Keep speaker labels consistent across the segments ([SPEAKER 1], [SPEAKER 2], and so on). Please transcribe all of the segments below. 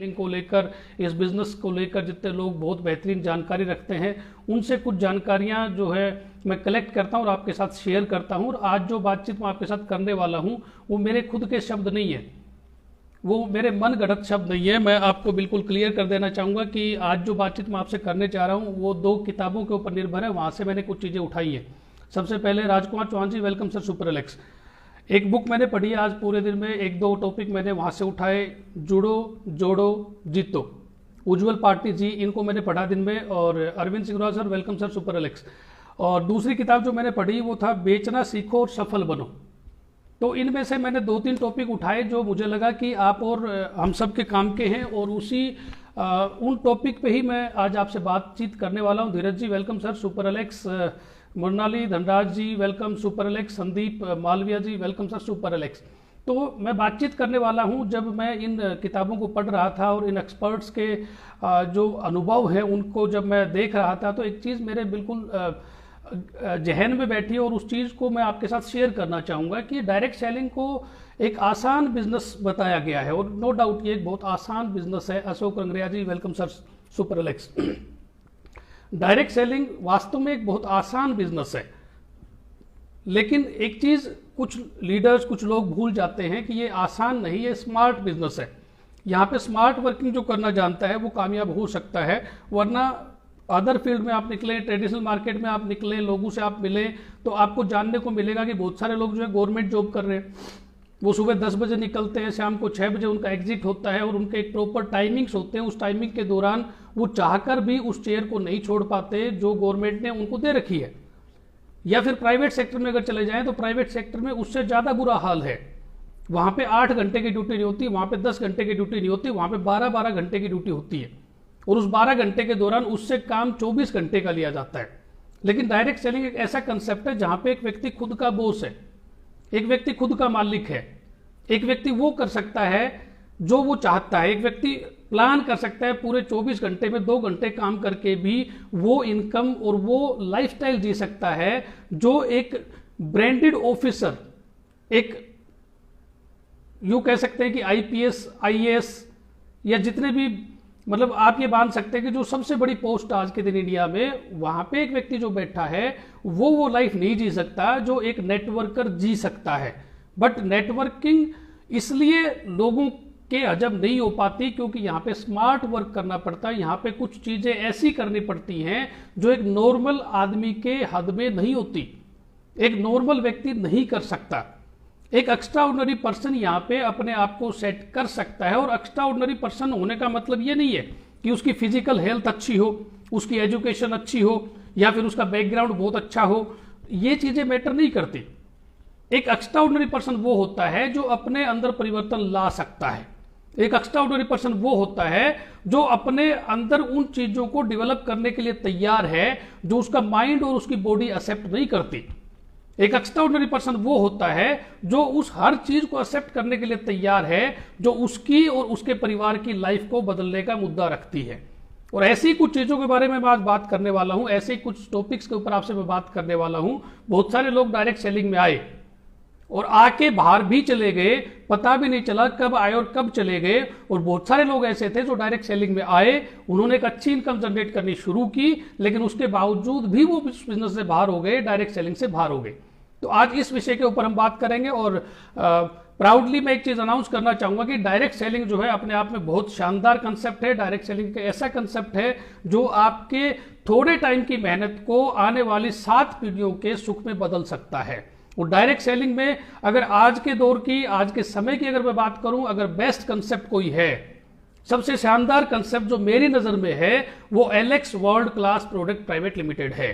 [SPEAKER 1] Selling को लेकर, इस बिजनेस को लेकर जितने लोग बहुत बेहतरीन जानकारी रखते हैं, उनसे कुछ जानकारियां जो है मैं कलेक्ट करता हूं और आपके साथ शेयर करता हूं। और आज जो बातचीत मैं आपके साथ करने वाला हूं वो मेरे खुद के शब्द नहीं है, वो मेरे मन गढ़ंत शब्द नहीं है। मैं आपको बिल्कुल क्लियर कर देना चाहूँगा कि आज जो बातचीत मैं आपसे करने जा रहा हूँ वो 2 किताबों के ऊपर निर्भर है, वहाँ से मैंने कुछ चीज़ें उठाई हैं। सबसे पहले राजकुमार चौहान जी, वेलकम सर, सुपर एलेक्स। एक बुक मैंने पढ़ी है आज पूरे दिन में, 1-2 टॉपिक मैंने वहाँ से उठाए, जुड़ो जोड़ो जीतो, उज्जवल पार्टी जी, इनको मैंने पढ़ा दिन में। और Arvind Singh sir, welcome sir, super Alex. और दूसरी किताब जो मैंने पढ़ी वो था बेचना सीखो और सफल बनो। तो इनमें से मैंने 2-3 टॉपिक उठाए जो मुझे लगा कि आप और हम सब के काम के हैं, और उन टॉपिक पे ही मैं आज आपसे बातचीत करने वाला हूं। Dheeraj ji, welcome sir, super Alex. Mrinali Dhanraj ji, welcome, super Alex. Sandeep Malviya ji, welcome sir, super Alex. तो मैं बातचीत करने वाला हूं, जब मैं इन किताबों को पढ़ रहा था और इन एक्सपर्ट्स के जो अनुभव हैं उनको जब मैं देख रहा था, तो एक चीज़ मेरे बिल्कुल जहन में बैठी, और उस चीज़ को मैं आपके साथ शेयर करना चाहूँगा कि डायरेक्ट सेलिंग को एक आसान बिजनेस बताया गया है, और नो डाउट ये एक बहुत आसान बिजनेस है। Ashok Rangaria ji, welcome sir, super Alex. Direct selling वास्तव में एक बहुत आसान बिजनेस है, लेकिन एक चीज़ कुछ लीडर्स, कुछ लोग भूल जाते हैं कि ये आसान नहीं, ये स्मार्ट बिजनेस है। यहाँ पे स्मार्ट वर्किंग जो करना जानता है वो कामयाब हो सकता है, वरना अदर फील्ड में आप निकले, ट्रेडिशनल मार्केट में आप निकले, लोगों से आप मिले, तो आपको जानने को मिलेगा कि बहुत सारे लोग जो है गवर्नमेंट जॉब कर रहे हैं, वो सुबह 10 बजे निकलते हैं, शाम को 6 बजे उनका एग्जिट होता है, और उनके एक प्रॉपर टाइमिंग्स होते हैं। उस टाइमिंग के दौरान वो चाहकर भी उस चेयर को नहीं छोड़ पाते जो गवर्नमेंट ने उनको दे रखी है। या फिर प्राइवेट सेक्टर में अगर चले जाएं तो प्राइवेट सेक्टर में उससे ज़्यादा बुरा हाल है। वहाँ पे 8 घंटे की ड्यूटी नहीं होती, वहाँ पे 10 घंटे की ड्यूटी नहीं होती, वहाँ पे 12-12 घंटे की ड्यूटी होती है, और उस 12 घंटे के दौरान उससे काम 24 घंटे का लिया जाता है। लेकिन डायरेक्ट सेलिंग एक ऐसा कंसेप्ट है जहां पे एक व्यक्ति खुद का बॉस है, एक व्यक्ति खुद का मालिक है, एक व्यक्ति वो कर सकता है जो वो चाहता है, एक व्यक्ति प्लान कर सकता है पूरे 24 घंटे में 2 घंटे काम करके भी वो इनकम और वो लाइफस्टाइल जी सकता है जो एक ब्रांडेड ऑफिसर, एक यूं कह सकते हैं कि आईपीएस, आईएएस या जितने भी, मतलब आप ये मान सकते हैं कि जो सबसे बड़ी पोस्ट आज के दिन इंडिया में, वहां पे एक व्यक्ति जो बैठा है वो लाइफ नहीं जी सकता जो एक नेटवर्कर जी सकता है। बट नेटवर्किंग इसलिए लोगों के हजम नहीं हो पाती क्योंकि यहाँ पे स्मार्ट वर्क करना पड़ता है, यहाँ पे कुछ चीजें ऐसी करनी पड़ती हैं जो एक नॉर्मल आदमी के हद में नहीं होती, एक नॉर्मल व्यक्ति नहीं कर सकता। एक एक्स्ट्राऑर्डिनरी पर्सन यहाँ पे अपने आप को सेट कर सकता है, और एक्स्ट्राऑर्डिनरी पर्सन होने का मतलब ये नहीं है कि उसकी फिजिकल हेल्थ अच्छी हो, उसकी एजुकेशन अच्छी हो, या फिर उसका बैकग्राउंड बहुत अच्छा हो, ये चीजें मैटर नहीं करती। एक एक्स्ट्राऑर्डिनरी पर्सन वो होता है जो अपने अंदर परिवर्तन ला सकता है। एक एक्स्ट्राऑर्डिनरी पर्सन वो होता है जो अपने अंदर उन चीजों को डेवलप करने के लिए तैयार है जो उसका माइंड और उसकी बॉडी एक्सेप्ट नहीं करती। एक एक्स्ट्राऑर्डिनरी पर्सन वो होता है जो उस हर चीज को एक्सेप्ट करने के लिए तैयार है जो उसकी और उसके परिवार की लाइफ को बदलने का मुद्दा रखती है। और ऐसी कुछ चीजों के बारे में मैं आज बात करने वाला हूं, ऐसे कुछ टॉपिक्स के ऊपर आपसे मैं बात करने वाला हूं। बहुत सारे लोग डायरेक्ट सेलिंग में आए और आके बाहर भी चले गए, पता भी नहीं चला कब आए और कब चले गए। और बहुत सारे लोग ऐसे थे जो डायरेक्ट सेलिंग में आए, उन्होंने एक अच्छी इनकम जनरेट करनी शुरू की, लेकिन उसके बावजूद भी वो बिजनेस से बाहर हो गए, डायरेक्ट सेलिंग से बाहर हो गए। तो आज इस विषय के ऊपर हम बात करेंगे। और प्राउडली मैं एक चीज अनाउंस करना चाहूंगा कि डायरेक्ट सेलिंग जो है अपने आप में बहुत शानदार कंसेप्ट है। डायरेक्ट सेलिंग का ऐसा कंसेप्ट है जो आपके थोड़े टाइम की मेहनत को आने वाली 7 पीढ़ियों के सुख में बदल सकता है। और डायरेक्ट सेलिंग में अगर आज के दौर की, आज के समय की अगर मैं बात करूं, अगर बेस्ट कंसेप्ट कोई है, सबसे शानदार कंसेप्ट जो मेरी नजर में है, वो Alex world class product private limited है,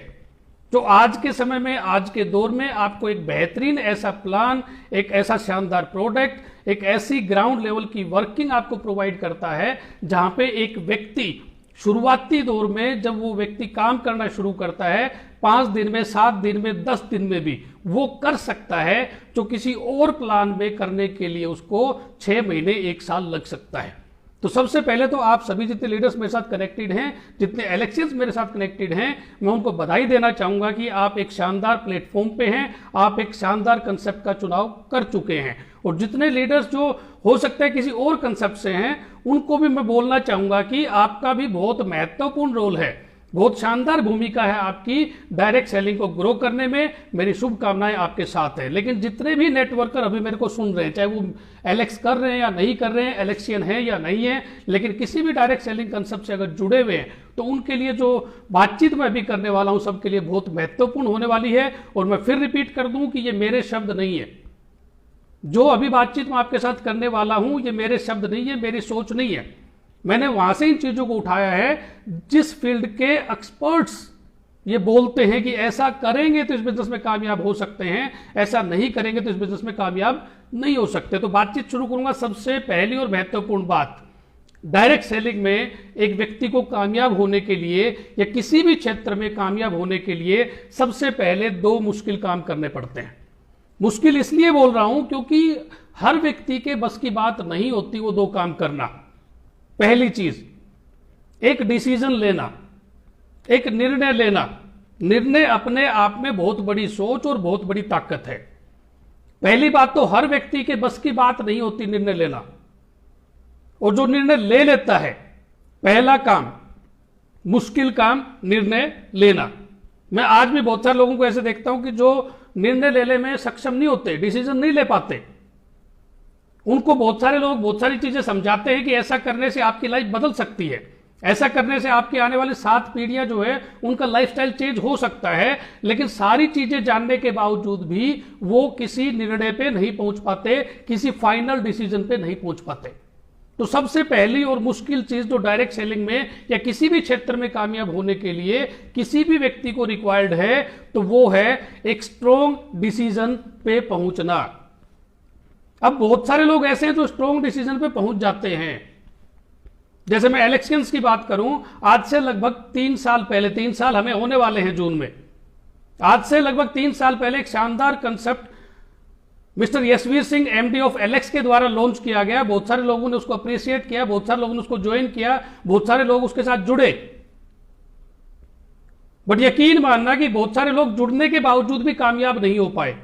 [SPEAKER 1] जो आज के समय में, आज के दौर में आपको एक बेहतरीन ऐसा प्लान, एक ऐसा शानदार प्रोडक्ट, एक ऐसी ग्राउंड लेवल की वर्किंग आपको प्रोवाइड करता है जहां पे एक व्यक्ति शुरुआती दौर में जब वो व्यक्ति काम करना शुरू करता है, 5 दिन में, 7 दिन में, 10 दिन में भी वो कर सकता है जो किसी और प्लान में करने के लिए उसको 6 महीने, 1 साल लग सकता है। तो सबसे पहले तो आप सभी जितने लीडर्स मेरे साथ कनेक्टेड हैं, जितने एलेक्सियंस मेरे साथ कनेक्टेड हैं, मैं उनको बधाई देना चाहूंगा कि आप एक शानदार प्लेटफॉर्म पे हैं, आप एक शानदार कंसेप्ट का चुनाव कर चुके हैं। और जितने लीडर्स जो हो सकता है किसी और कंसेप्ट से हैं, उनको भी मैं बोलना चाहूंगा कि आपका भी बहुत महत्वपूर्ण रोल है, बहुत शानदार भूमिका है आपकी डायरेक्ट सेलिंग को ग्रो करने में। मेरी शुभकामनाएं आपके साथ है। लेकिन जितने भी नेटवर्कर अभी मेरे को सुन रहे हैं, चाहे वो एलेक्स कर रहे हैं या नहीं कर रहे हैं, एलेक्सियन है या नहीं है, लेकिन किसी भी डायरेक्ट सेलिंग कंसेप्ट से अगर जुड़े हुए हैं, तो उनके लिए जो बातचीत मैं भी करने वाला हूं सबके लिए बहुत महत्वपूर्ण होने वाली है। और मैं फिर रिपीट कर दूं कि ये मेरे शब्द नहीं है, जो अभी बातचीत मैं आपके साथ करने वाला हूं ये मेरे शब्द नहीं है, मेरी सोच नहीं है। मैंने वहां से इन चीजों को उठाया है जिस फील्ड के एक्सपर्ट्स ये बोलते हैं कि ऐसा करेंगे तो इस बिजनेस में कामयाब हो सकते हैं, ऐसा नहीं करेंगे तो इस बिजनेस में कामयाब नहीं हो सकते। तो बातचीत शुरू करूंगा। सबसे पहली और महत्वपूर्ण बात, डायरेक्ट सेलिंग में एक व्यक्ति को कामयाब होने के लिए या किसी भी क्षेत्र में कामयाब होने के लिए सबसे पहले 2 मुश्किल काम करने पड़ते हैं। मुश्किल इसलिए बोल रहा हूं क्योंकि हर व्यक्ति के बस की बात नहीं होती वो 2 काम करना। पहली चीज, एक डिसीजन लेना, एक निर्णय लेना। निर्णय अपने आप में बहुत बड़ी सोच और बहुत बड़ी ताकत है। पहली बात तो हर व्यक्ति के बस की बात नहीं होती निर्णय लेना, और जो निर्णय ले लेता है, पहला काम, मुश्किल काम निर्णय लेना। मैं आज भी बहुत सारे लोगों को ऐसे देखता हूं कि जो निर्णय लेने में सक्षम नहीं होते, डिसीजन नहीं ले पाते। उनको बहुत सारे लोग बहुत सारी चीजें समझाते हैं कि ऐसा करने से आपकी लाइफ बदल सकती है, ऐसा करने से आपकी आने वाली 7 पीढ़ियां जो है उनका लाइफस्टाइल चेंज हो सकता है। लेकिन सारी चीजें जानने के बावजूद भी वो किसी निर्णय पे नहीं पहुंच पाते, किसी फाइनल डिसीजन पे नहीं पहुंच पाते। तो सबसे पहली और मुश्किल चीज जो डायरेक्ट सेलिंग में या किसी भी क्षेत्र में कामयाब होने के लिए किसी भी व्यक्ति को रिक्वायर्ड है, तो वो है एक स्ट्रॉन्ग डिसीजन पे पहुंचना। अब बहुत सारे लोग ऐसे हैं जो स्ट्रॉन्ग डिसीजन पे पहुंच जाते हैं। जैसे मैं इलेक्शंस की बात करूं, आज से लगभग 3 साल पहले, 3 साल हमें होने वाले हैं जून में, आज से लगभग 3 साल पहले एक शानदार concept mister Yashveer Singh MD of Alex के द्वारा लॉन्च किया गया। बहुत सारे लोगों ने उसको अप्रिशिएट किया, बहुत सारे लोगों ने उसको ज्वाइन किया, बहुत सारे लोग उसके साथ जुड़े। बट यकीन मानना कि बहुत सारे लोग जुड़ने के बावजूद भी कामयाब नहीं हो पाए।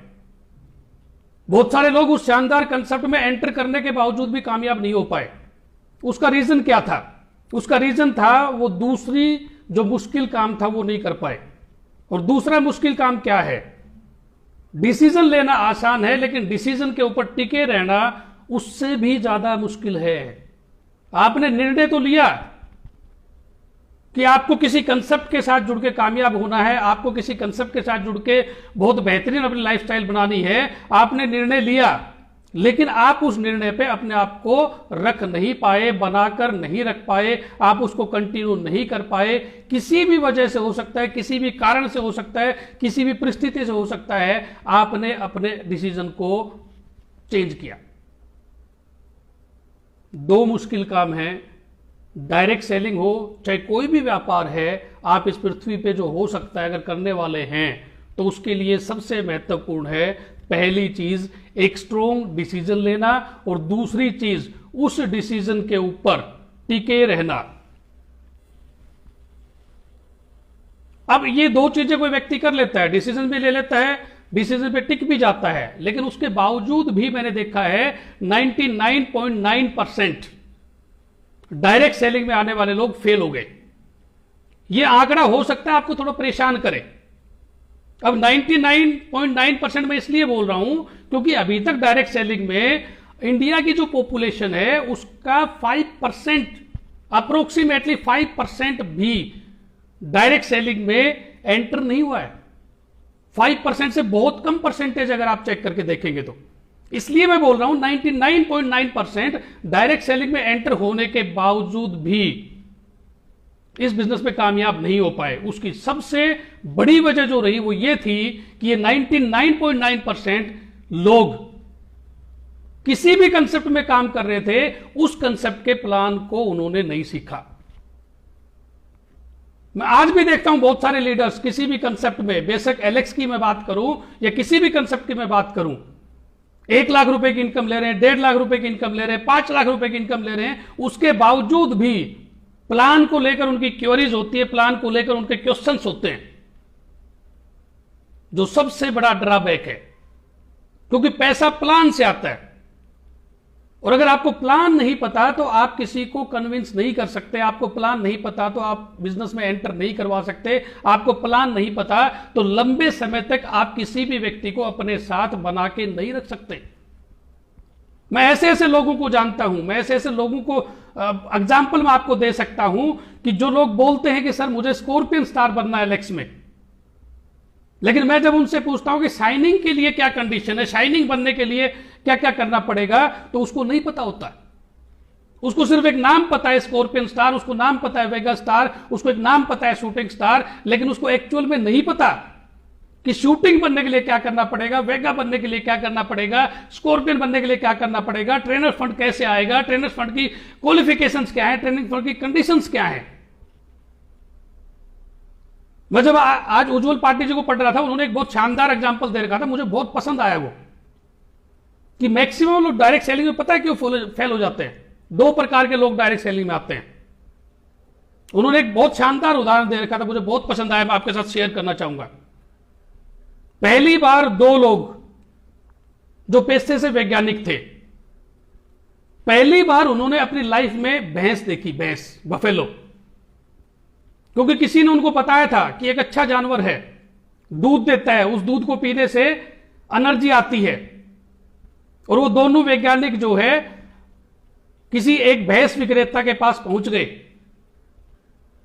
[SPEAKER 1] बहुत सारे लोग उस शानदार कंसेप्ट में एंटर करने के बावजूद भी कामयाब नहीं हो पाए। उसका रीजन क्या था? उसका रीजन था वो दूसरी जो मुश्किल काम था वो नहीं कर पाए। और दूसरा मुश्किल काम क्या है? डिसीजन लेना आसान है, लेकिन डिसीजन के ऊपर टिके रहना उससे भी ज्यादा मुश्किल है। आपने निर्णय तो लिया कि आपको किसी कंसेप्ट के साथ जुड़ के कामयाब होना है, आपको किसी कंसेप्ट के साथ जुड़ के बहुत बेहतरीन अपनी लाइफस्टाइल बनानी है, आपने निर्णय लिया, लेकिन आप उस निर्णय पे अपने आप को रख नहीं पाए, बनाकर नहीं रख पाए, आप उसको कंटिन्यू नहीं कर पाए। किसी भी वजह से हो सकता है, किसी भी कारण से हो सकता है, किसी भी परिस्थिति से हो सकता है, आपने अपने डिसीजन को चेंज किया। 2 मुश्किल काम है। डायरेक्ट सेलिंग हो चाहे कोई भी व्यापार है, आप इस पृथ्वी पे जो हो सकता है अगर करने वाले हैं, तो उसके लिए सबसे महत्वपूर्ण है पहली चीज एक स्ट्रॉन्ग डिसीजन लेना, और दूसरी चीज उस डिसीजन के ऊपर टिके रहना। अब ये 2 चीजें कोई व्यक्ति कर लेता है, डिसीजन भी ले लेता है, डिसीजन पे टिक भी जाता है, लेकिन उसके बावजूद भी मैंने देखा है 99.9% डायरेक्ट सेलिंग में आने वाले लोग फेल हो गए। यह आंकड़ा हो सकता है आपको थोड़ा परेशान करे। अब 99.9% मैं इसलिए बोल रहा हूं क्योंकि अभी तक डायरेक्ट सेलिंग में इंडिया की जो पॉपुलेशन है उसका 5%, अप्रोक्सीमेटली 5% भी डायरेक्ट सेलिंग में एंटर नहीं हुआ है। 5% से बहुत कम परसेंटेज अगर आप चेक करके देखेंगे तो। इसलिए मैं बोल रहा हूं 99.9% डायरेक्ट सेलिंग में एंटर होने के बावजूद भी इस बिजनेस में कामयाब नहीं हो पाए। उसकी सबसे बड़ी वजह जो रही वो ये थी कि ये 99.9% लोग किसी भी कंसेप्ट में काम कर रहे थे, उस कंसेप्ट के प्लान को उन्होंने नहीं सीखा। मैं आज भी देखता हूं बहुत सारे लीडर्स किसी भी कंसेप्ट में, बेशक एलेक्स की मैं बात करूं या किसी भी कंसेप्ट की मैं बात करूं, 1 लाख रुपए की इनकम ले रहे हैं, 1.5 लाख रुपए की इनकम ले रहे हैं, 5 लाख रुपए की इनकम ले रहे हैं, उसके बावजूद भी प्लान को लेकर उनकी क्वेरीज होती है, प्लान को लेकर उनके क्वेश्चंस होते हैं, जो सबसे बड़ा ड्रॉबैक है, क्योंकि पैसा प्लान से आता है। और अगर आपको प्लान नहीं पता तो आप किसी को कन्विंस नहीं कर सकते, आपको प्लान नहीं पता तो आप बिजनेस में एंटर नहीं करवा सकते, आपको प्लान नहीं पता तो लंबे समय तक आप किसी भी व्यक्ति को अपने साथ बना के नहीं रख सकते। मैं ऐसे ऐसे लोगों को जानता हूं, मैं ऐसे ऐसे लोगों को एग्जाम्पल मैं आपको दे सकता हूं कि जो लोग बोलते हैं कि सर मुझे स्कॉर्पियन स्टार बनना है एलेक्स में, लेकिन मैं जब उनसे पूछता हूं कि शाइनिंग के लिए क्या कंडीशन है, शाइनिंग बनने के लिए क्या क्या करना पड़ेगा, तो उसको नहीं पता होता। उसको सिर्फ एक नाम पता है स्कॉर्पियन स्टार, उसको नाम पता है वेगा स्टार, उसको एक नाम पता है शूटिंग स्टार, लेकिन उसको एक्चुअल में नहीं पता कि शूटिंग बनने के लिए क्या करना पड़ेगा, वेगा बनने के लिए क्या करना पड़ेगा, स्कॉर्पियन बनने के लिए क्या करना पड़ेगा, ट्रेनर फंड कैसे आएगा, ट्रेनर फंड की क्वालिफिकेशंस क्या है, ट्रेनिंग फंड की कंडीशंस क्या है। मैं जब आज उज्जवल पाटिल जी को पढ़ रहा था, उन्होंने एक बहुत शानदार एग्जांपल दे रखा था, मुझे बहुत पसंद आया वो, कि मैक्सिमम लोग डायरेक्ट सेलिंग में पता है क्यों फेल हो जाते हैं। 2 प्रकार के लोग डायरेक्ट सेलिंग में आते हैं। उन्होंने एक बहुत शानदार उदाहरण दे रखा था, मुझे बहुत पसंद आया, मैं आपके साथ शेयर करना चाहूंगा। पहली बार 2 लोग जो पेशे से वैज्ञानिक थे, पहली बार उन्होंने अपनी लाइफ में भैंस देखी, भैंस, बफेलो, क्योंकि किसी ने उनको बताया था कि एक अच्छा जानवर है, दूध देता है, उस दूध को पीने से एनर्जी आती है। और वो दोनों वैज्ञानिक जो है किसी एक भैंस विक्रेता के पास पहुंच गए,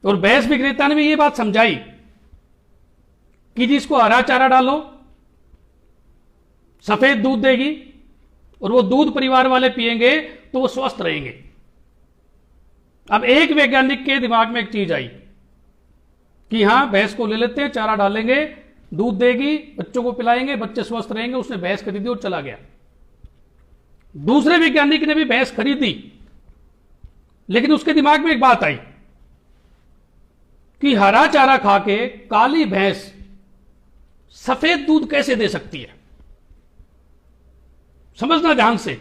[SPEAKER 1] और भैंस विक्रेता ने भी ये बात समझाई कि जी इसको हरा चारा डालो, सफेद दूध देगी, और वो दूध परिवार वाले पिएंगे तो वो स्वस्थ रहेंगे। अब एक वैज्ञानिक के दिमाग में एक चीज आई कि हां भैंस को ले लेते हैं, चारा डालेंगे, दूध देगी, बच्चों को पिलाएंगे, बच्चे स्वस्थ रहेंगे। उसने भैंस खरीदी और चला गया। दूसरे वैज्ञानिक ने भी भैंस खरीदी, लेकिन उसके दिमाग में एक बात आई कि हरा चारा खा के काली भैंस सफेद दूध कैसे दे सकती है। समझना ध्यान से।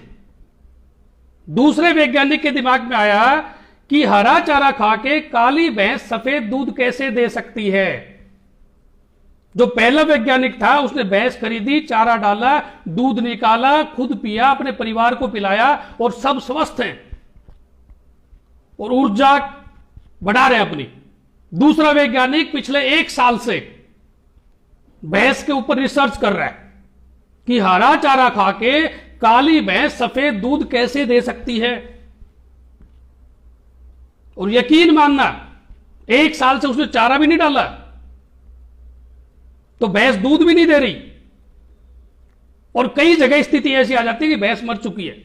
[SPEAKER 1] दूसरे वैज्ञानिक के दिमाग में आया कि हरा चारा खा के काली भैंस सफेद दूध कैसे दे सकती है। जो पहला वैज्ञानिक था उसने भैंस खरीदी, चारा डाला, दूध निकाला, खुद पिया, अपने परिवार को पिलाया, और सब स्वस्थ हैं और ऊर्जा बढ़ा रहे हैं अपनी। दूसरा वैज्ञानिक पिछले 1 साल से भैंस के ऊपर रिसर्च कर रहा है कि हरा चारा खा के काली भैंस सफेद दूध कैसे दे सकती है। और यकीन मानना, 1 साल से उसने चारा भी नहीं डाला तो भैंस दूध भी नहीं दे रही, और कई जगह स्थिति ऐसी आ जाती है कि भैंस मर चुकी है।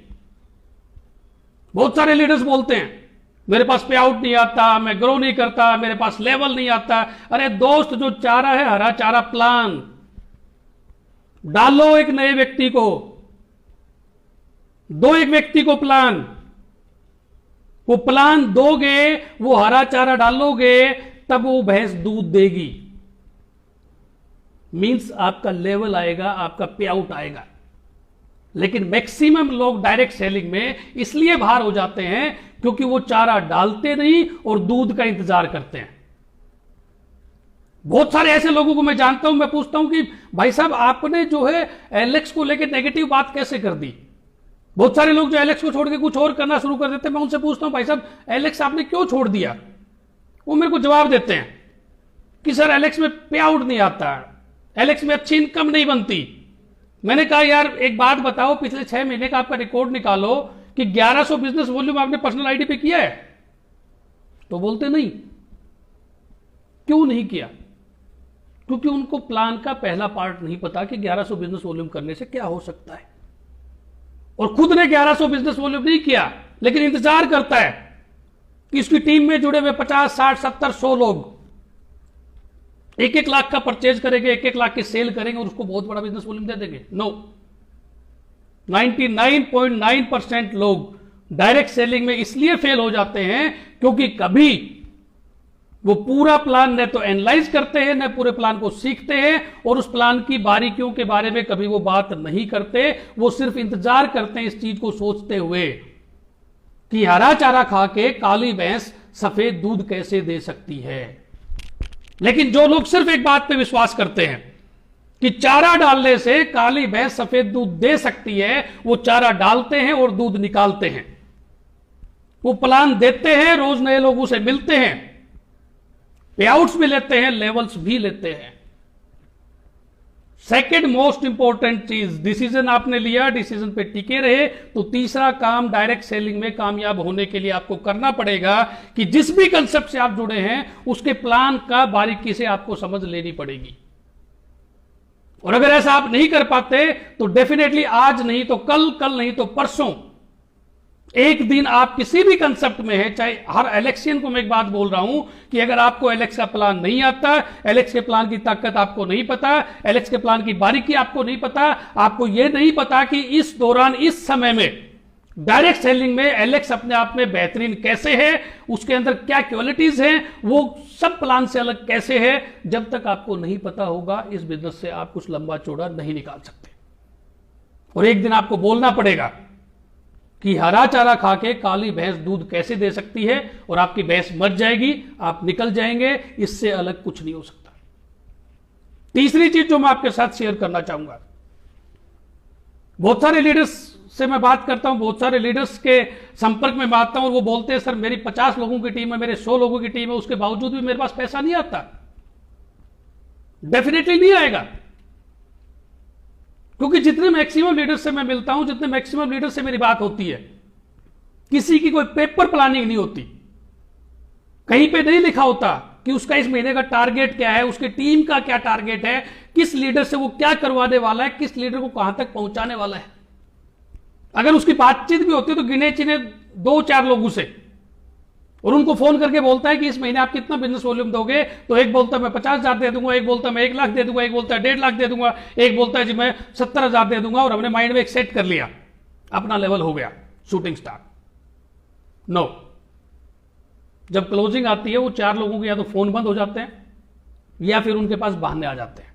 [SPEAKER 1] बहुत सारे लीडर्स बोलते हैं मेरे पास पे आउट नहीं आता, मैं ग्रो नहीं करता, मेरे पास लेवल नहीं आता। अरे दोस्त, जो चारा है हरा चारा प्लान डालो, एक नए व्यक्ति को दो, एक व्यक्ति को प्लान, वो प्लान दोगे, वो हरा चारा डालोगे, तब वो भैंस दूध देगी। मींस आपका लेवल आएगा, आपका पे आउट आएगा। लेकिन मैक्सिमम लोग डायरेक्ट सेलिंग में इसलिए बाहर हो जाते हैं क्योंकि वो चारा डालते नहीं और दूध का इंतजार करते हैं। बहुत सारे ऐसे लोगों को मैं जानता हूं, मैं पूछता हूं कि भाई साहब आपने जो है एलेक्स को लेकर नेगेटिव बात कैसे कर दी। बहुत सारे लोग जो एलेक्स को छोड़ के कुछ और करना शुरू कर देते हैं, मैं उनसे पूछता हूं भाई साहब एलेक्स आपने क्यों छोड़ दिया। वो मेरे को जवाब देते हैं कि सर एलेक्स में पे आउट नहीं आता, एलेक्स में अच्छी इनकम नहीं बनती। मैंने कहा यार एक बात बताओ, पिछले 6 महीने का आपका रिकॉर्ड निकालो कि 1100 बिजनेस वॉल्यूम आपने पर्सनल आईडी पे किया है। तो बोलते नहीं। क्यों नहीं किया? क्योंकि उनको प्लान का पहला पार्ट नहीं पता कि 1100 बिजनेस वॉल्यूम करने से क्या हो सकता है। और खुद ने 1100 बिजनेस वॉल्यूम नहीं किया, लेकिन इंतजार करता है कि इसकी टीम में जुड़े हुए 50, 60, 70, 100 लोग 1-1 लाख का परचेज करेंगे, 1-1 लाख की सेल करेंगे और उसको बहुत बड़ा बिजनेस वॉल्यूम दे देंगे। नो, 99.9% लोग डायरेक्ट सेलिंग में इसलिए फेल हो जाते हैं क्योंकि कभी वो पूरा प्लान न तो एनालाइज करते हैं, न पूरे प्लान को सीखते हैं, और उस प्लान की बारीकियों के बारे में कभी वो बात नहीं करते। वो सिर्फ इंतजार करते हैं इस चीज को सोचते हुए कि हरा चारा खा के काली भैंस सफेद दूध कैसे दे सकती है। लेकिन जो लोग सिर्फ एक बात पे विश्वास करते हैं कि चारा डालने से काली भैंस सफेद दूध दे सकती है, वो चारा डालते हैं और दूध निकालते हैं। वो प्लान देते हैं, रोज नए लोगों से मिलते हैं, पेआउट्स भी लेते हैं, लेवल्स भी लेते हैं। सेकेंड मोस्ट इंपॉर्टेंट चीज, डिसीजन आपने लिया, डिसीजन पे टिके रहे, तो तीसरा काम डायरेक्ट सेलिंग में कामयाब होने के लिए आपको करना पड़ेगा कि जिस भी कंसेप्ट से आप जुड़े हैं उसके प्लान का बारीकी से आपको समझ लेनी पड़ेगी। और अगर ऐसा आप नहीं कर पाते तो डेफिनेटली आज नहीं तो कल, कल नहीं तो परसों एक दिन आप किसी भी कंसेप्ट में है, चाहे हर इलेक्शन को मैं एक बात बोल रहा हूं कि अगर आपको एलेक्स का प्लान नहीं आता, एलेक्स के प्लान की ताकत आपको नहीं पता, एलेक्स के प्लान की बारीकी आपको नहीं पता, आपको यह नहीं पता कि इस दौरान, इस समय में डायरेक्ट सेलिंग में एलेक्स अपने आप में बेहतरीन कैसे है, उसके अंदर क्या क्वालिटीज हैं, वो सब प्लान से अलग कैसे है, जब तक आपको नहीं पता होगा इस बिजनेस से आप कुछ लंबा चौड़ा नहीं निकाल सकते। और एक दिन आपको बोलना पड़ेगा कि हरा चारा खा के काली भैंस दूध कैसे दे सकती है, और आपकी भैंस मर जाएगी, आप निकल जाएंगे, इससे अलग कुछ नहीं हो सकता। तीसरी चीज जो मैं आपके साथ शेयर करना चाहूंगा, बहुत सारे लीडर्स से मैं बात करता हूं, बहुत सारे लीडर्स के संपर्क में आता हूं और वो बोलते हैं सर मेरी 50 लोगों की टीम है, मेरे 100 लोगों की टीम है, उसके बावजूद भी मेरे पास पैसा नहीं आता। डेफिनेटली नहीं आएगा, क्योंकि जितने मैक्सिमम लीडर से मैं मिलता हूं, जितने मैक्सिमम लीडर से मेरी बात होती है, किसी की कोई पेपर प्लानिंग नहीं होती, कहीं पे नहीं लिखा होता कि उसका इस महीने का टारगेट क्या है, उसकी टीम का क्या टारगेट है, किस लीडर से वो क्या करवाने वाला है, किस लीडर को कहां तक पहुंचाने वाला है। अगर उसकी बातचीत भी होती है तो गिने चिने 2-4 लोगों से, और उनको फोन करके बोलता है कि इस महीने आप कितना बिजनेस वॉल्यूम दोगे, तो एक बोलता है मैं 50,000 दे दूंगा, एक बोलता है मैं 1 लाख दे दूंगा, एक बोलता है 1.5 लाख दे दूंगा, एक बोलता है जी मैं 70,000 दे दूंगा, और हमने माइंड में एक सेट कर लिया, अपना लेवल हो गया शूटिंग स्टार। नो, जब क्लोजिंग आती है वो 4 लोगों के या तो फोन बंद हो जाते हैं या फिर उनके पास बहाने आ जाते हैं।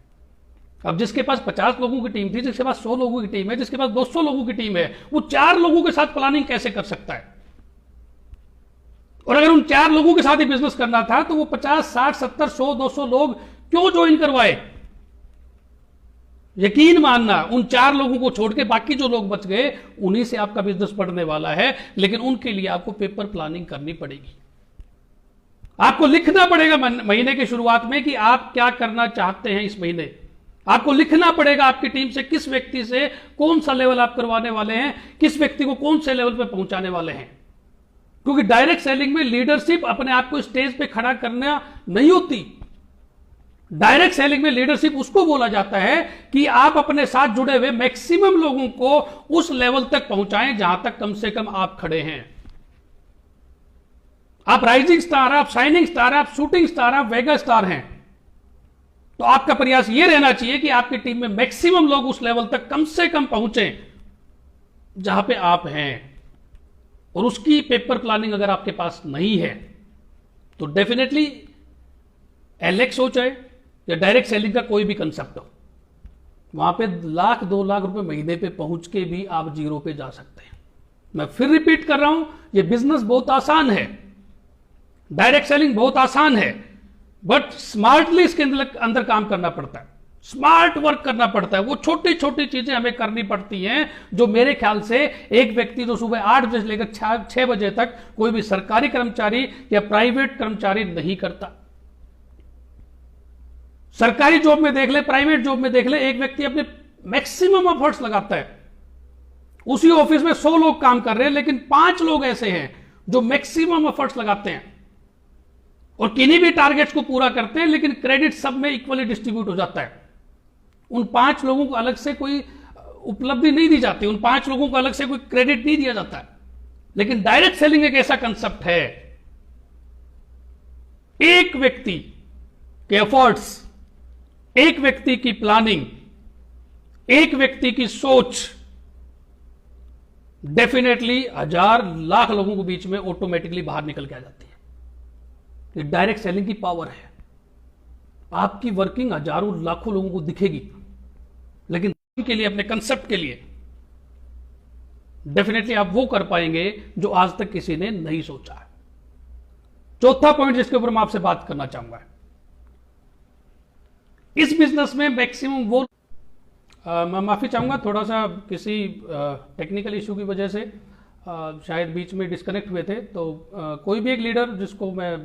[SPEAKER 1] अब जिसके पास 50 लोगों की टीम थी, जिसके पास 100 लोगों की टीम है, जिसके पास 200 लोगों की टीम है, वो 4 लोगों के साथ प्लानिंग कैसे कर सकता है। और अगर उन 4 लोगों के साथ ही बिजनेस करना था तो वो 50, 60, 70, 100, 200 लोग क्यों ज्वाइन करवाए। यकीन मानना, उन 4 लोगों को छोड़ के बाकी जो लोग बच गए, उन्हीं से आपका बिजनेस बढ़ने वाला है, लेकिन उनके लिए आपको पेपर प्लानिंग करनी पड़ेगी। आपको लिखना पड़ेगा महीने की शुरुआत में कि आप क्या करना चाहते हैं इस महीने। आपको लिखना पड़ेगा आपकी टीम से किस व्यक्ति से कौन सा लेवल आप करवाने वाले हैं, किस व्यक्ति को कौन से लेवल पे पहुंचाने वाले हैं। क्योंकि डायरेक्ट सेलिंग में लीडरशिप अपने आप को स्टेज पे खड़ा करना नहीं होती। डायरेक्ट सेलिंग में लीडरशिप उसको बोला जाता है कि आप अपने साथ जुड़े हुए मैक्सिमम लोगों को उस लेवल तक पहुंचाएं जहां तक कम से कम आप खड़े हैं। आप राइजिंग स्टार, आप शाइनिंग स्टार, आप शूटिंग स्टार, आप वेगा स्टार हैं, तो आपका प्रयास यह रहना चाहिए कि आपकी टीम में मैक्सिमम लोग उस लेवल तक कम से कम पहुंचे जहां पे आप हैं। और उसकी पेपर प्लानिंग अगर आपके पास नहीं है तो डेफिनेटली एलेक्स हो चाहे या डायरेक्ट सेलिंग का कोई भी कंसेप्ट हो, वहां पे 1 लाख 2 लाख रुपए महीने पे पहुंच के भी आप जीरो पे जा सकते हैं। मैं फिर रिपीट कर रहा हूं, यह बिजनेस बहुत आसान है, डायरेक्ट सेलिंग बहुत आसान है, बट स्मार्टली इसके अंदर काम करना पड़ता है, स्मार्ट वर्क करना पड़ता है। वो छोटी छोटी चीजें हमें करनी पड़ती हैं जो मेरे ख्याल से एक व्यक्ति जो सुबह 8 बजे से लेकर 6 बजे तक कोई भी सरकारी कर्मचारी या प्राइवेट कर्मचारी नहीं करता। सरकारी जॉब में देख ले, प्राइवेट जॉब में देख ले, एक व्यक्ति अपने मैक्सिमम एफर्ट्स लगाता है, उसी ऑफिस में 100 लोग काम कर रहे हैं, लेकिन 5 लोग ऐसे हैं जो मैक्सिमम एफर्ट्स लगाते हैं और किन्हीं भी टारगेट्स को पूरा करते हैं, लेकिन क्रेडिट सब में इक्वली डिस्ट्रीब्यूट हो जाता है। उन 5 लोगों को अलग से कोई उपलब्धि नहीं दी जाती, उन 5 लोगों को अलग से कोई क्रेडिट नहीं दिया जाता है। लेकिन डायरेक्ट सेलिंग एक ऐसा कंसेप्ट है, एक व्यक्ति के एफर्ट्स, एक व्यक्ति की प्लानिंग, एक व्यक्ति की सोच डेफिनेटली 1000 लाख लोगों के बीच में ऑटोमेटिकली बाहर निकल के आ जाती है। ये डायरेक्ट सेलिंग की पावर है। आपकी वर्किंग हजारों लाखों लोगों को दिखेगी, लेकिन के लिए, अपने कंसेप्ट के लिए डेफिनेटली आप वो कर पाएंगे जो आज तक किसी ने नहीं सोचा है। चौथा पॉइंट जिसके ऊपर मैं आपसे बात करना चाहूंगा, इस बिजनेस में मैक्सिमम वो मैं माफी चाहूंगा, थोड़ा सा किसी टेक्निकल इशू की वजह से शायद बीच में डिस्कनेक्ट हुए थे। तो कोई भी एक लीडर जिसको मैं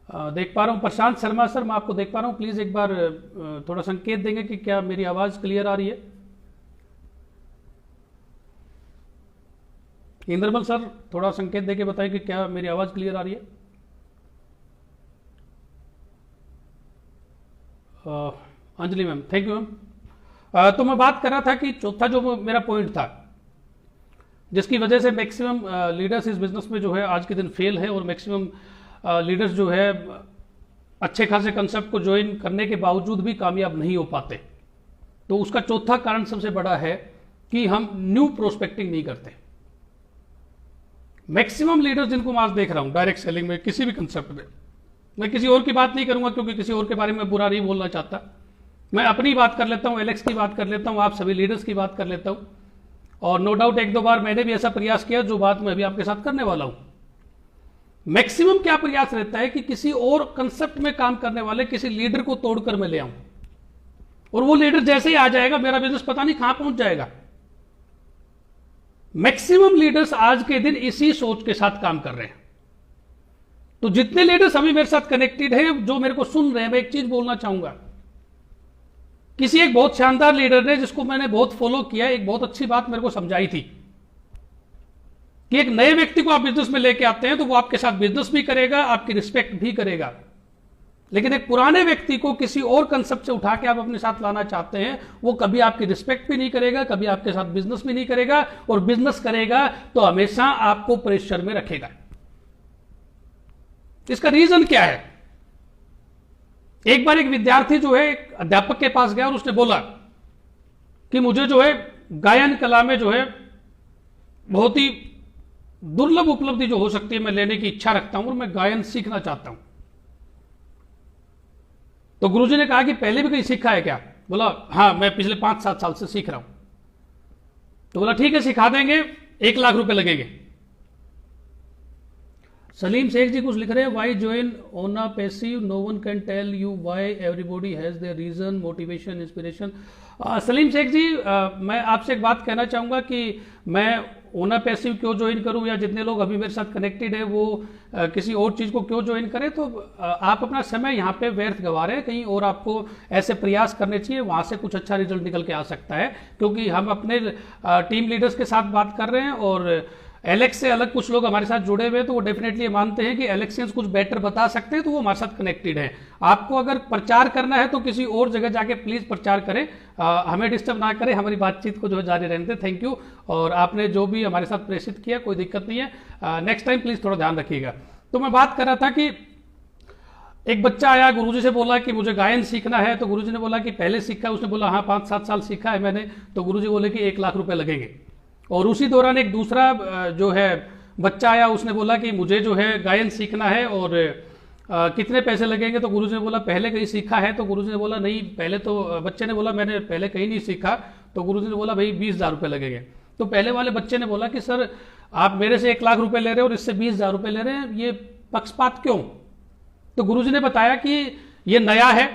[SPEAKER 1] देख पा रहा हूं, प्रशांत शर्मा सर, मैं आपको देख पा रहा हूं, प्लीज एक बार थोड़ा संकेत देंगे कि क्या मेरी आवाज क्लियर आ रही है। इंद्रमल सर थोड़ा संकेत देके बताएं कि क्या मेरी आवाज क्लियर आ रही है। Anjali ma'am, thank you ma'am. तो मैं बात कर रहा था कि चौथा जो मेरा पॉइंट था जिसकी वजह से मैक्सिमम लीडर्स इस बिजनेस में जो है आज के दिन फेल है, और मैक्सिमम लीडर्स जो है अच्छे खासे कंसेप्ट को ज्वाइन करने के बावजूद भी कामयाब नहीं हो पाते। तो उसका चौथा कारण सबसे बड़ा है कि हम न्यू प्रोस्पेक्टिंग नहीं करते। मैक्सिमम लीडर्स जिनको मैं आज देख रहा हूं डायरेक्ट सेलिंग में, किसी भी कंसेप्ट में, मैं किसी और की बात नहीं करूंगा क्योंकि किसी और के बारे में बुरा नहीं बोलना चाहता, मैं अपनी बात कर लेता हूं, एलेक्स की बात कर लेता हूं, आप सभी लीडर्स की बात कर लेता हूं। और नो डाउट एक दो बार मैंने भी ऐसा प्रयास किया जो बात मैं अभी आपके साथ करने वाला हूं। मैक्सिमम क्या प्रयास रहता है कि किसी और कंसेप्ट में काम करने वाले किसी लीडर को तोड़कर मैं ले आऊं, और वो लीडर जैसे ही आ जाएगा मेरा बिजनेस पता नहीं कहां पहुंच जाएगा। मैक्सिमम लीडर्स आज के दिन इसी सोच के साथ काम कर रहे हैं। तो जितने लीडर्स अभी मेरे साथ कनेक्टेड हैं, जो मेरे को सुन रहे हैं, मैं एक चीज बोलना चाहूंगा। किसी एक बहुत शानदार लीडर ने, जिसको मैंने बहुत फॉलो किया, एक बहुत अच्छी बात मेरे को समझाई थी कि एक नए व्यक्ति को आप बिजनेस में लेके आते हैं तो वो आपके साथ बिजनेस भी करेगा, आपकी रिस्पेक्ट भी करेगा, लेकिन एक पुराने व्यक्ति को किसी और कंसेप्ट से उठा के आप अपने साथ लाना चाहते हैं, वो कभी आपकी रिस्पेक्ट भी नहीं करेगा, कभी आपके साथ बिजनेस भी नहीं करेगा, और बिजनेस करेगा तो हमेशा आपको प्रेशर में रखेगा। इसका रीजन क्या है? एक बार एक विद्यार्थी जो है एक अध्यापक के पास गया और उसने बोला कि मुझे जो है गायन कला में जो है बहुत ही दुर्लभ उपलब्धि जो हो सकती है मैं लेने की इच्छा रखता हूं, और मैं गायन सीखना चाहता हूं। तो गुरुजी ने कहा कि पहले भी कहीं सीखा है क्या? बोला हाँ, मैं पिछले 5-7 साल से सीख रहा हूं। तो बोला ठीक है, सिखा देंगे, 1 लाख रुपए लगेंगे। सलीम शेख जी कुछ लिख रहे हैं, why join on a passive, no one can tell you why, everybody has their reason, motivation, inspiration. Salim Sheikh ji, मैं आपसे एक बात कहना चाहूंगा कि मैं ओना पैसिव क्यों ज्वाइन करूं, या जितने लोग अभी मेरे साथ कनेक्टेड है वो किसी और चीज को क्यों ज्वाइन करें, तो आप अपना समय यहाँ पे व्यर्थ गवा रहे हैं। कहीं और आपको ऐसे प्रयास करने चाहिए, वहां से कुछ अच्छा रिजल्ट निकल के आ सकता है। क्योंकि हम अपने टीम लीडर्स के साथ बात कर रहे हैं, और एलेक्स से अलग कुछ लोग हमारे साथ जुड़े हुए हैं, तो वो डेफिनेटली मानते हैं कि एलेक्सियंस कुछ बेटर बता सकते हैं, तो वो हमारे साथ कनेक्टेड है। आपको अगर प्रचार करना है तो किसी और जगह जाके प्लीज प्रचार करें, हमें डिस्टर्ब ना करें, हमारी बातचीत को जो है जारी रहने दें। Thank you. और आपने जो भी हमारे साथ प्रेषित किया कोई दिक्कत नहीं है, नेक्स्ट टाइम प्लीज थोड़ा ध्यान रखिएगा। तो मैं बात कर रहा था कि एक बच्चा आया, गुरुजी से बोला कि मुझे गायन सीखना है। तो गुरुजी ने बोला कि पहले सीखा है? उसने बोला हाँ 5-7 साल सीखा है मैंने। तो गुरुजी बोले कि 1 लाख रुपए लगेंगे। और उसी दौरान एक दूसरा जो है बच्चा आया, उसने बोला कि मुझे जो है गायन सीखना है और कितने पैसे लगेंगे? तो गुरुजी ने बोला पहले कहीं सीखा है? तो गुरुजी ने बोला नहीं पहले, तो बच्चे ने बोला मैंने पहले कहीं नहीं सीखा। तो गुरुजी ने बोला भाई 20,000 रुपये लगेंगे। तो पहले वाले बच्चे ने बोला कि सर आप मेरे से 1 लाख रुपए ले रहे हो और इससे 20,000 रुपये ले रहे हैं, ये पक्षपात क्यों? तो गुरुजी ने बताया कि ये नया है,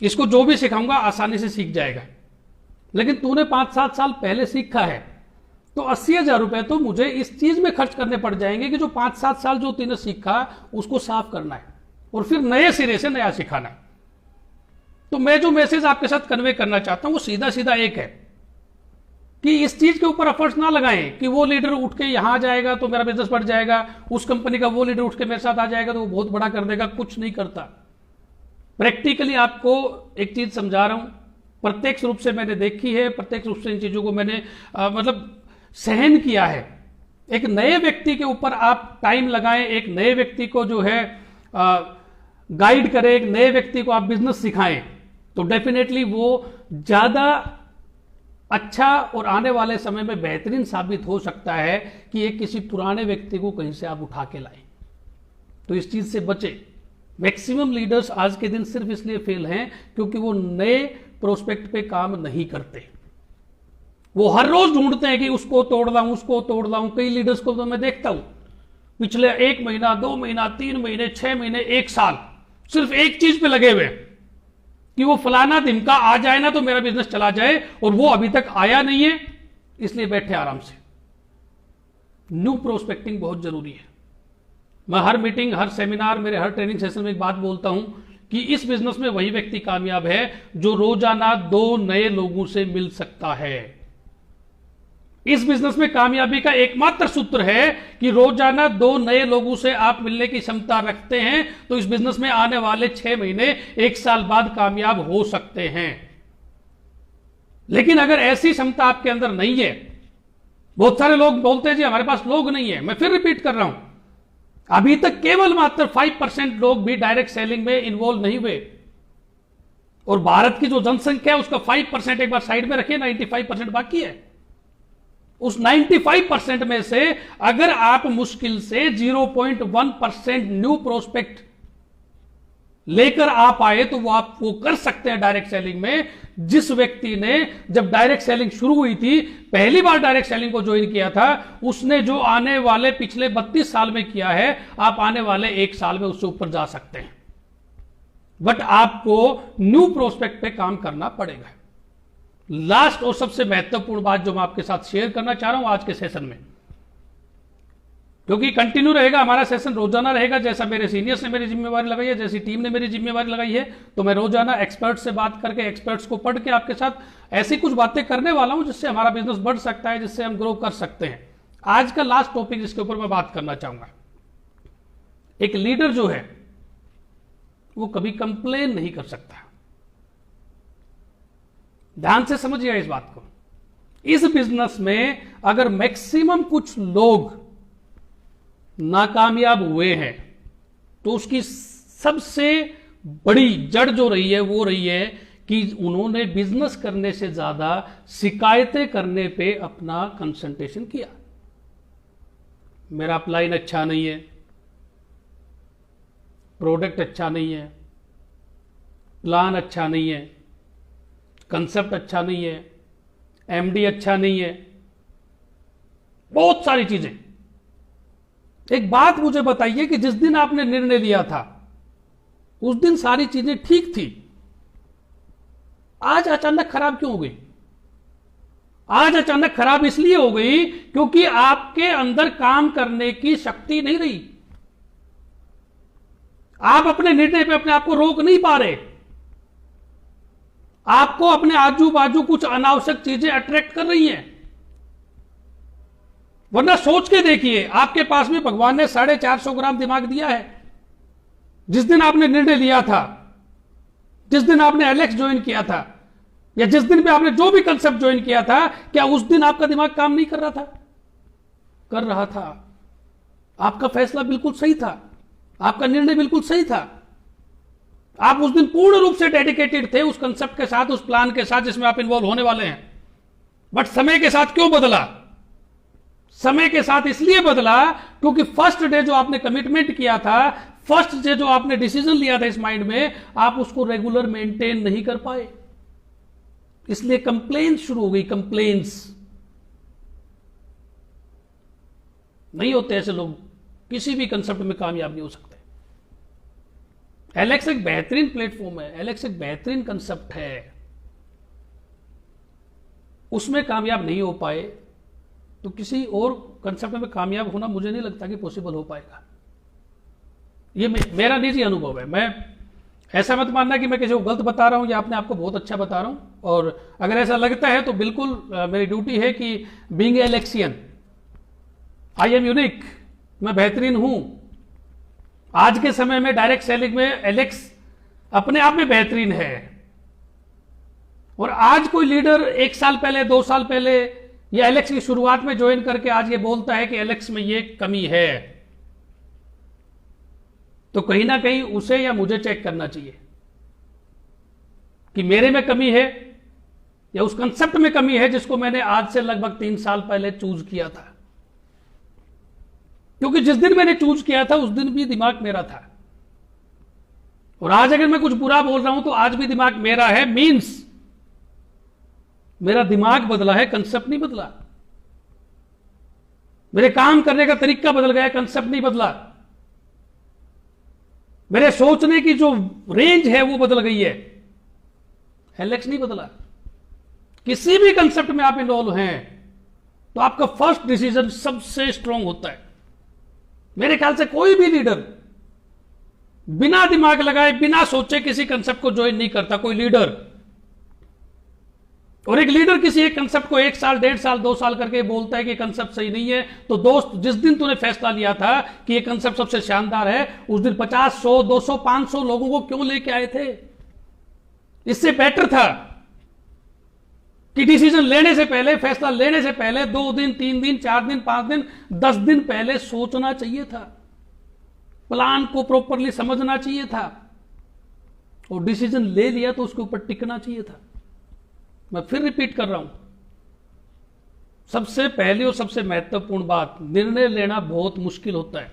[SPEAKER 1] इसको जो भी सिखाऊंगा आसानी से सीख जाएगा, लेकिन तूने 5-7 साल पहले सीखा है तो 80,000 रुपए तो मुझे इस चीज में खर्च करने पड़ जाएंगे कि जो 5-7 साल जो तूने सीखा उसको साफ करना है और फिर नए सिरे से नया सिखाना है। तो मैं जो मैसेज आपके साथ कन्वे करना चाहता हूं वो सीधा सीधा एक है कि इस चीज के ऊपर एफर्ट्स ना लगाएं कि वो लीडर उठ के यहां आ जाएगा तो मेरा बिजनेस बढ़ जाएगा, उस कंपनी का वो लीडर उठ के मेरे साथ आ जाएगा तो वो बहुत बड़ा कर देगा। कुछ नहीं करता। प्रैक्टिकली आपको एक चीज समझा रहा हूं, प्रत्यक्ष रूप से मैंने देखी है, प्रत्यक्ष रूप से इन चीजों को मैंने मतलब सहन किया है। एक नए व्यक्ति के ऊपर आप टाइम लगाएं, एक नए व्यक्ति को जो है गाइड करें, एक नए व्यक्ति को आप बिजनेस सिखाएं, तो डेफिनेटली वो ज्यादा अच्छा और आने वाले समय में बेहतरीन साबित हो सकता है कि एक किसी पुराने व्यक्ति को कहीं से आप उठा के लाएं। तो इस चीज से बचे। मैक्सिमम लीडर्स आज के दिन सिर्फ इसलिए फेल हैं क्योंकि वो नए प्रोस्पेक्ट पे काम नहीं करते। वो हर रोज ढूंढते हैं कि उसको तोड़ लाऊं, उसको तोड़ लाऊं। कई लीडर्स को तो मैं देखता हूं पिछले 1 महीना, 2 महीना, 3 महीने, 6 महीने, 1 साल सिर्फ एक चीज पे लगे हुए कि वो फलाना धिमका आ जाए ना तो मेरा बिजनेस चला जाए, और वो अभी तक आया नहीं है, इसलिए बैठे आराम से। न्यू प्रोस्पेक्टिंग बहुत जरूरी है। मैं हर मीटिंग, हर सेमिनार, मेरे हर ट्रेनिंग सेशन में एक बात बोलता हूं कि इस बिजनेस में वही व्यक्ति कामयाब है जो रोजाना 2 नए लोगों से मिल सकता है। इस बिजनेस में कामयाबी का एकमात्र सूत्र है कि रोजाना 2 नए लोगों से आप मिलने की क्षमता रखते हैं तो इस बिजनेस में आने वाले 6 महीने, 1 साल बाद कामयाब हो सकते हैं। लेकिन अगर ऐसी क्षमता आपके अंदर नहीं है, बहुत सारे लोग बोलते हैं जी हमारे पास लोग नहीं है। मैं फिर रिपीट कर रहा हूं, अभी तक केवल मात्र 5% लोग भी डायरेक्ट सेलिंग में इन्वॉल्व नहीं हुए, और भारत की जो जनसंख्या है उसका 5% एक बार साइड में रखिए, 95% बाकी है। उस 95% में से अगर आप मुश्किल से 0.1% न्यू प्रोस्पेक्ट लेकर आ पाए तो वो कर सकते हैं डायरेक्ट सेलिंग में। जिस व्यक्ति ने जब डायरेक्ट सेलिंग शुरू हुई थी, पहली बार डायरेक्ट सेलिंग को ज्वाइन किया था, उसने जो आने वाले पिछले 32 साल में किया है, आप आने वाले 1 साल में उससे ऊपर जा सकते हैं। बट आपको न्यू प्रोस्पेक्ट पे काम करना पड़ेगा। लास्ट और सबसे महत्वपूर्ण बात जो मैं आपके साथ शेयर करना चाह रहा हूं आज के सेशन में, क्योंकि कंटिन्यू रहेगा हमारा सेशन, रोजाना रहेगा। जैसा मेरे सीनियर्स ने मेरी जिम्मेवारी लगाई है, जैसी टीम ने मेरी जिम्मेवारी लगाई है, तो मैं रोजाना एक्सपर्ट्स से बात करके, एक्सपर्ट्स को पढ़ के आपके साथ ऐसी कुछ बातें करने वाला हूं जिससे हमारा बिजनेस बढ़ सकता है, जिससे हम ग्रो कर सकते हैं। आज का लास्ट टॉपिक जिसके ऊपर मैं बात करना चाहूंगा, एक लीडर जो है वो कभी कंप्लेन नहीं कर सकता। ध्यान से समझिए इस बात को। इस बिजनेस में अगर मैक्सिमम कुछ लोग नाकामयाब हुए हैं तो उसकी सबसे बड़ी जड़ जो रही है वो रही है कि उन्होंने बिजनेस करने से ज्यादा शिकायतें करने पे अपना कंसंट्रेशन किया। मेरा अपलाइन अच्छा नहीं है, प्रोडक्ट अच्छा नहीं है, प्लान अच्छा नहीं है, कंसेप्ट अच्छा नहीं है, एमडी अच्छा नहीं है, बहुत सारी चीजें। एक बात मुझे बताइए कि जिस दिन आपने निर्णय लिया था उस दिन सारी चीजें ठीक थी, आज अचानक खराब क्यों हो गई? आज अचानक खराब इसलिए हो गई क्योंकि आपके अंदर काम करने की शक्ति नहीं रही। आप अपने निर्णय पे अपने आप को रोक नहीं पा रहे। आपको अपने आजू बाजू कुछ अनावश्यक चीजें अट्रैक्ट कर रही हैं। वरना सोच के देखिए, आपके पास में भगवान ने 450 ग्राम दिमाग दिया है। जिस दिन आपने निर्णय लिया था, जिस दिन आपने एलेक्स ज्वाइन किया था, या जिस दिन पे आपने जो भी कंसेप्ट ज्वाइन किया था, क्या उस दिन आपका दिमाग काम नहीं कर रहा था? कर रहा था। आपका फैसला बिल्कुल सही था, आपका निर्णय बिल्कुल सही था। आप उस दिन पूर्ण रूप से डेडिकेटेड थे उस कंसेप्ट के साथ, उस प्लान के साथ जिसमें आप इन्वॉल्व होने वाले हैं। बट समय के साथ क्यों बदला? समय के साथ इसलिए बदला क्योंकि फर्स्ट डे जो आपने कमिटमेंट किया था, फर्स्ट डे जो आपने डिसीजन लिया था इस माइंड में, आप उसको रेगुलर मेंटेन नहीं कर पाए। इसलिए कंप्लेंट्स शुरू हो गई। कंप्लेंट्स नहीं होते ऐसे लोग, किसी भी कंसेप्ट में कामयाब नहीं हो सकते। एलेक्स एक बेहतरीन प्लेटफॉर्म है, एलेक्स एक बेहतरीन कंसेप्ट है, उसमें कामयाब नहीं हो पाए तो किसी और कंसेप्ट में कामयाब होना मुझे नहीं लगता कि पॉसिबल हो पाएगा। ये मेरा निजी अनुभव है। मैं ऐसा मत मानना कि मैं किसी को गलत बता रहा हूं या अपने आपको बहुत अच्छा बता रहा हूं, और अगर ऐसा लगता है तो बिल्कुल मेरी ड्यूटी है कि बीइंग एलेक्सियन आई एम यूनिक, मैं बेहतरीन हूं। आज के समय में डायरेक्ट सेलिंग में एलेक्स अपने आप में बेहतरीन है। और आज कोई लीडर 1 साल पहले, 2 साल पहले या एलेक्स की शुरुआत में ज्वाइन करके आज ये बोलता है कि एलेक्स में ये कमी है, तो कहीं ना कहीं उसे या मुझे चेक करना चाहिए कि मेरे में कमी है या उस कंसेप्ट में कमी है जिसको मैंने आज से लगभग 3 साल पहले चूज किया था। क्योंकि जिस दिन मैंने चूज किया था उस दिन भी दिमाग मेरा था, और आज अगर मैं कुछ बुरा बोल रहा हूं तो आज भी दिमाग मेरा है। मींस मेरा दिमाग बदला है, कंसेप्ट नहीं बदला। मेरे काम करने का तरीका बदल गया, कंसेप्ट नहीं बदला। मेरे सोचने की जो रेंज है वो बदल गई है, एलेक्स नहीं बदला। किसी भी कंसेप्ट में आप इन्वॉल्व हैं तो आपका फर्स्ट डिसीजन सबसे स्ट्रांग होता है। मेरे ख्याल से कोई भी लीडर बिना दिमाग लगाए, बिना सोचे किसी कंसेप्ट को ज्वाइन नहीं करता, कोई लीडर। और एक लीडर किसी एक कंसेप्ट को 1 साल, 1.5 साल, 2 साल करके बोलता है कि कंसेप्ट सही नहीं है, तो दोस्त जिस दिन तूने फैसला लिया था कि ये कंसेप्ट सबसे शानदार है, उस दिन 50, 100, 200, 500 लोगों को क्यों लेके आए थे? इससे बेटर था कि डिसीजन लेने से पहले, फैसला लेने से पहले 2 दिन, 3 दिन, 4 दिन, 5 दिन, 10 दिन पहले सोचना चाहिए था, प्लान को प्रॉपरली समझना चाहिए था, और डिसीजन ले लिया तो उसके ऊपर टिकना चाहिए था। मैं फिर रिपीट कर रहा हूं, सबसे पहली और सबसे महत्वपूर्ण बात, निर्णय लेना बहुत मुश्किल होता है,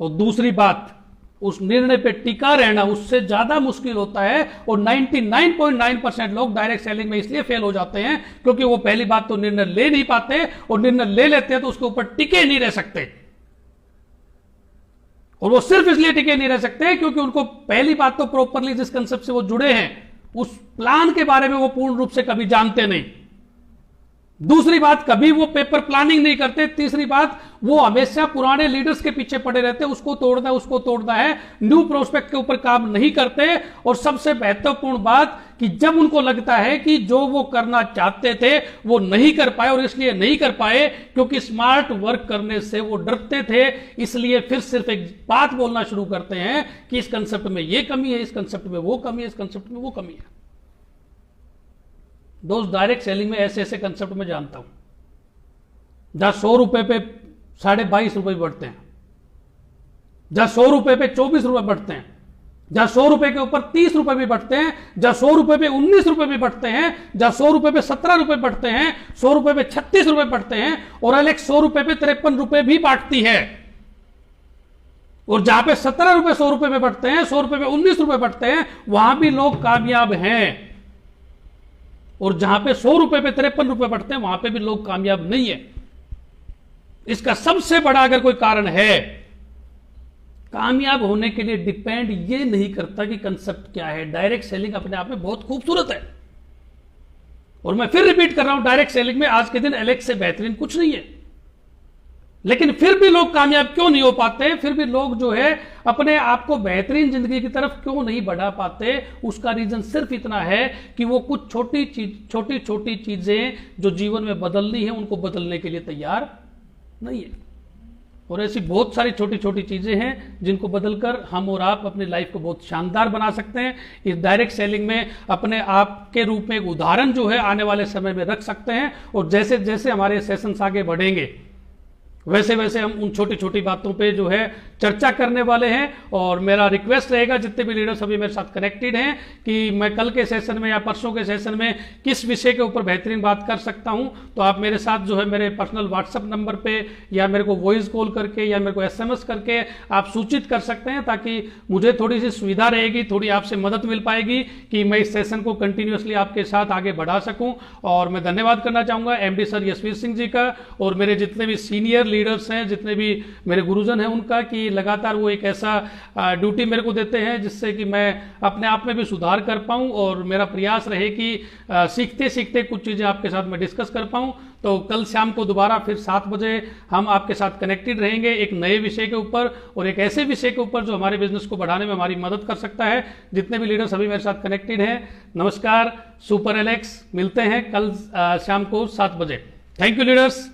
[SPEAKER 1] और दूसरी बात, उस निर्णय पे टिका रहना उससे ज्यादा मुश्किल होता है। और 99.9% लोग डायरेक्ट सेलिंग में इसलिए फेल हो जाते हैं क्योंकि वो पहली बात तो निर्णय ले नहीं पाते, और निर्णय ले लेते हैं तो उसके ऊपर टिके नहीं रह सकते। और वो सिर्फ इसलिए टिके नहीं रह सकते क्योंकि उनको पहली बात तो प्रॉपरली जिस कंसेप्ट से वो जुड़े हैं उस प्लान के बारे में वो पूर्ण रूप से कभी जानते नहीं। दूसरी बात, कभी वो पेपर प्लानिंग नहीं करते। तीसरी बात, वो हमेशा पुराने लीडर्स के पीछे पड़े रहते, उसको तोड़ना है, न्यू प्रोस्पेक्ट के ऊपर काम नहीं करते। और सबसे महत्वपूर्ण बात कि जब उनको लगता है कि जो वो करना चाहते थे वो नहीं कर पाए, और इसलिए नहीं कर पाए क्योंकि स्मार्ट वर्क करने से वो डरते थे, इसलिए फिर सिर्फ एक बात बोलना शुरू करते हैं कि इस कंसेप्ट में ये कमी है, इस कंसेप्ट में वो कमी है, इस कंसेप्ट में वो कमी है। दोस्त, डायरेक्ट सेलिंग में ऐसे ऐसे कंसेप्ट में जानता हूं जहां 100 रुपए पे 22.5 रुपए बढ़ते हैं, जहां 100 रुपए पे 24 रुपए बढ़ते हैं, जहां 100 रुपए के ऊपर 30 रुपए भी बढ़ते हैं, जहां 100 रुपए पे 19 रुपए भी बढ़ते हैं, जहां 100 रुपए पे 17 रुपए बढ़ते हैं, 100 रुपए पे 36 रुपए बढ़ते हैं, और एलेक्स 100 रुपए पे 53 रुपए भी बांटती है। और जहां पे 17 रुपए 100 रुपए में बढ़ते हैं, 100 रुपए पे 19 रुपए बढ़ते हैं, वहां भी लोग कामयाब हैं। और जहां पे 100 रुपए पे 53 रुपए बढ़ते हैं, वहां पे भी लोग कामयाब नहीं है। इसका सबसे बड़ा अगर कोई कारण है, कामयाब होने के लिए डिपेंड ये नहीं करता कि कंसेप्ट क्या है। डायरेक्ट सेलिंग अपने आप में बहुत खूबसूरत है, और मैं फिर रिपीट कर रहा हूं, डायरेक्ट सेलिंग में आज के दिन एलेक्स से बेहतरीन कुछ नहीं है। लेकिन फिर भी लोग कामयाब क्यों नहीं हो पाते, फिर भी लोग जो है अपने आप को बेहतरीन जिंदगी की तरफ क्यों नहीं बढ़ा पाते, उसका रीजन सिर्फ इतना है कि वो कुछ छोटी छोटी चीजें जो जीवन में बदलनी है उनको बदलने के लिए तैयार नहीं है। और ऐसी बहुत सारी छोटी छोटी चीजें हैं जिनको बदलकर हम और आप अपनी लाइफ को बहुत शानदार बना सकते हैं। इस डायरेक्ट सेलिंग में अपने आप के रूप में एक उदाहरण जो है आने वाले समय में रख सकते हैं, और जैसे जैसे हमारे सेशंस आगे बढ़ेंगे वैसे वैसे हम उन छोटी छोटी बातों पे जो है चर्चा करने वाले हैं। और मेरा रिक्वेस्ट रहेगा जितने भी लीडर्स अभी मेरे साथ कनेक्टेड हैं कि मैं कल के सेशन में या परसों के सेशन में किस विषय के ऊपर बेहतरीन बात कर सकता हूं, तो आप मेरे साथ जो है मेरे पर्सनल व्हाट्सएप नंबर पे या मेरे को वॉइस कॉल करके या मेरे को SMS करके आप सूचित कर सकते हैं, ताकि मुझे थोड़ी सी सुविधा रहेगी, थोड़ी आपसे मदद मिल पाएगी कि मैं इस सेशन को कंटिन्यूसली आपके साथ आगे बढ़ा सकूँ। और मैं धन्यवाद करना चाहूँगा MD सर यशवीर सिंह जी का, और मेरे जितने भी सीनियर लीडर्स हैं, जितने भी मेरे गुरुजन हैं उनका, कि लगातार वो एक ऐसा ड्यूटी मेरे को देते हैं जिससे कि मैं अपने आप में भी सुधार कर पाऊं। और मेरा प्रयास रहे कि सीखते सीखते कुछ चीज़ें आपके साथ मैं डिस्कस कर पाऊं। तो कल शाम को दोबारा फिर 7 बजे हम आपके साथ कनेक्टेड रहेंगे एक नए विषय के ऊपर, और एक ऐसे विषय के ऊपर जो हमारे बिजनेस को बढ़ाने में हमारी मदद कर सकता है। जितने भी लीडर्स अभी मेरे साथ कनेक्टेड हैं, नमस्कार, सुपर एलेक्स, मिलते हैं कल शाम को 7 बजे। Thank you leaders.